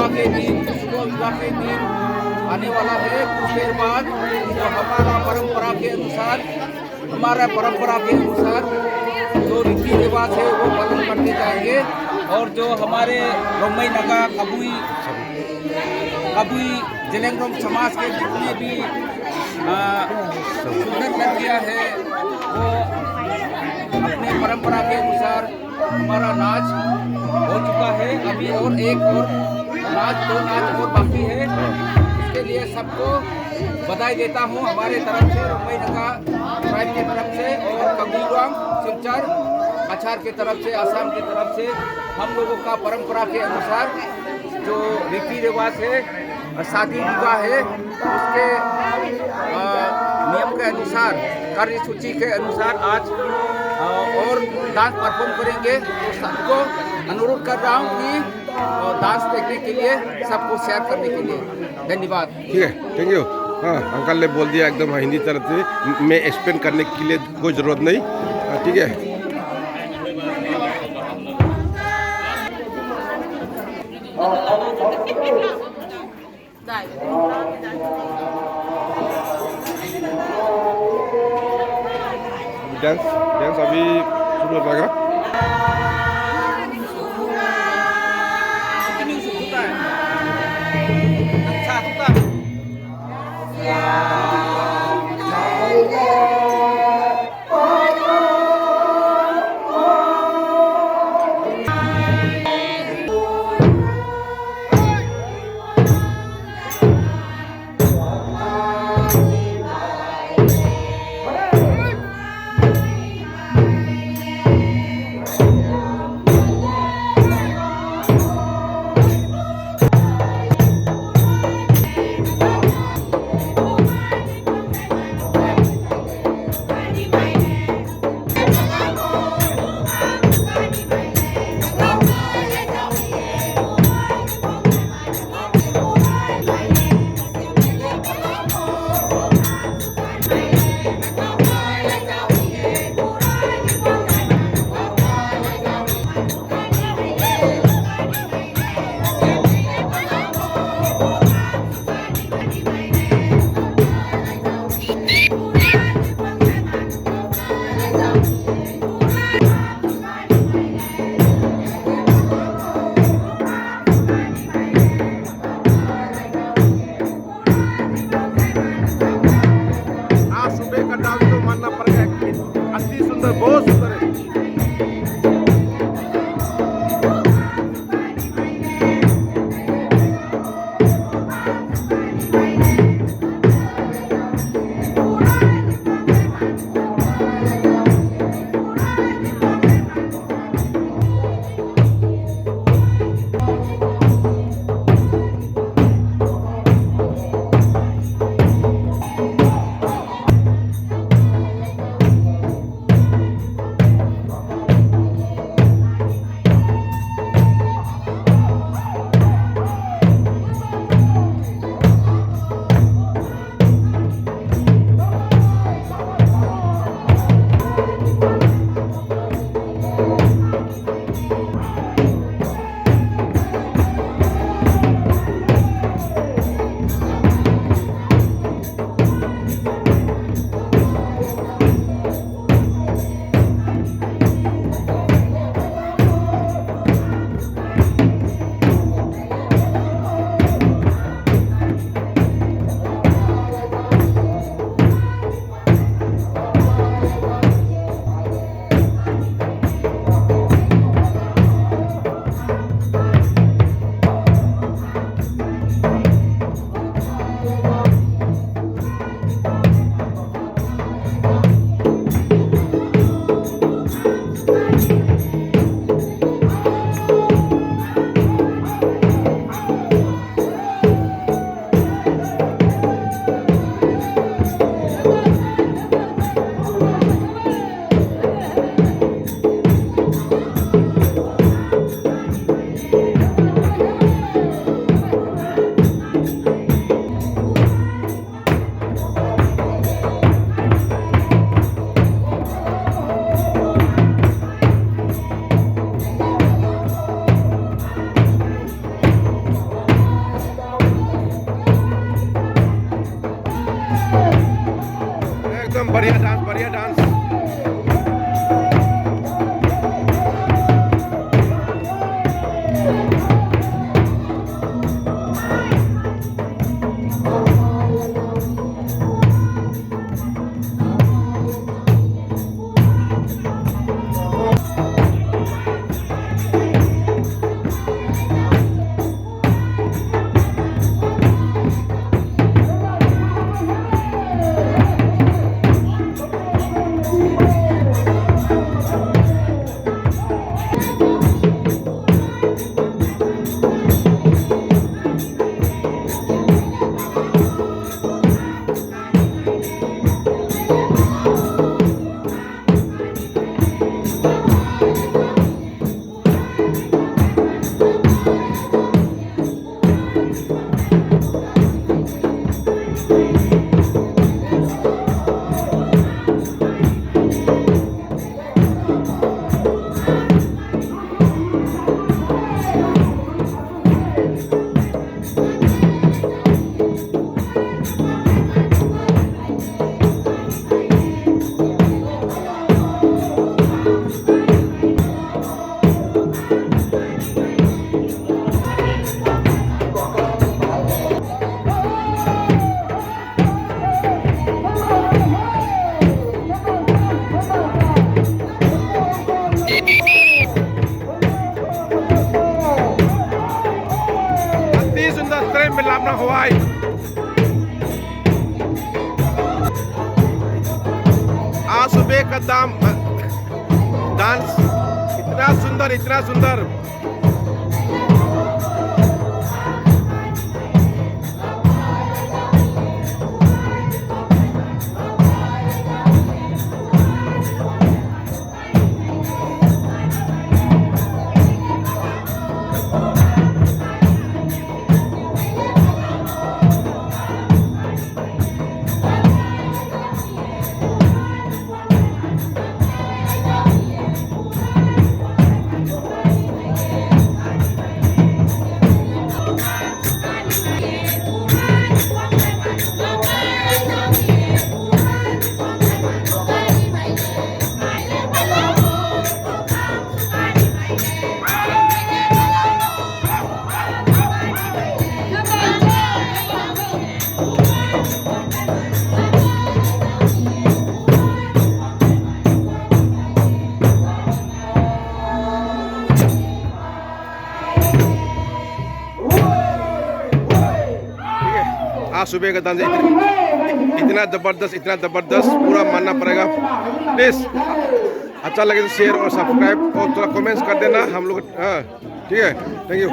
विवाह के दिन, शुभ विवाह के दिन आने वाला है। कुछ देर बाद जो हमारा परंपरा के अनुसार जो रीति रिवाज है वो पालन करते जाएंगे। और जो हमारे रोंगमई नागा कागुई जेलेंगरोंग समाज के जितने भी सुंदर लड़कियाँ है वो अपने परंपरा के अनुसार हमारा नाच हो चुका है। अभी और एक और दो नाच और बाकी है। इसके लिए सबको बधाई देता हूँ हमारे तरफ से, रोंगमई नागा ट्राइब के तरफ से और कागुइलुआंग कछार के तरफ से, असम की तरफ से। हम लोगों का परंपरा के अनुसार जो रीति रिवाज है, शादी विवाह है, उसके नियम के अनुसार, कार्यसूची के अनुसार आज और डांस परफॉर्म करेंगे। तो सबको अनुरोध कर रहा हूँ कि डांस देखने के लिए, सबको शेयर करने के लिए। धन्यवाद। ठीक है, थैंक यू। हाँ, अंकल ने बोल दिया एकदम हिंदी तरफ से, मैं एक्सप्लेन करने के लिए कोई ज़रूरत नहीं। ठीक है। डांस अभी शुरू हो जाएगा। बढ़िया डांस, बढ़िया डांस। अति सुंदर ट्रेन में लापना हवाई आज सुबह का डांस इतना सुंदर, इतना सुंदर। आज सुबह का डांस इतना जबरदस्त, पूरा मानना पड़ेगा। प्लीज अच्छा लगे तो शेयर और सब्सक्राइब और थोड़ा कमेंट्स कर देना हम लोग। हाँ ठीक है, थैंक यू।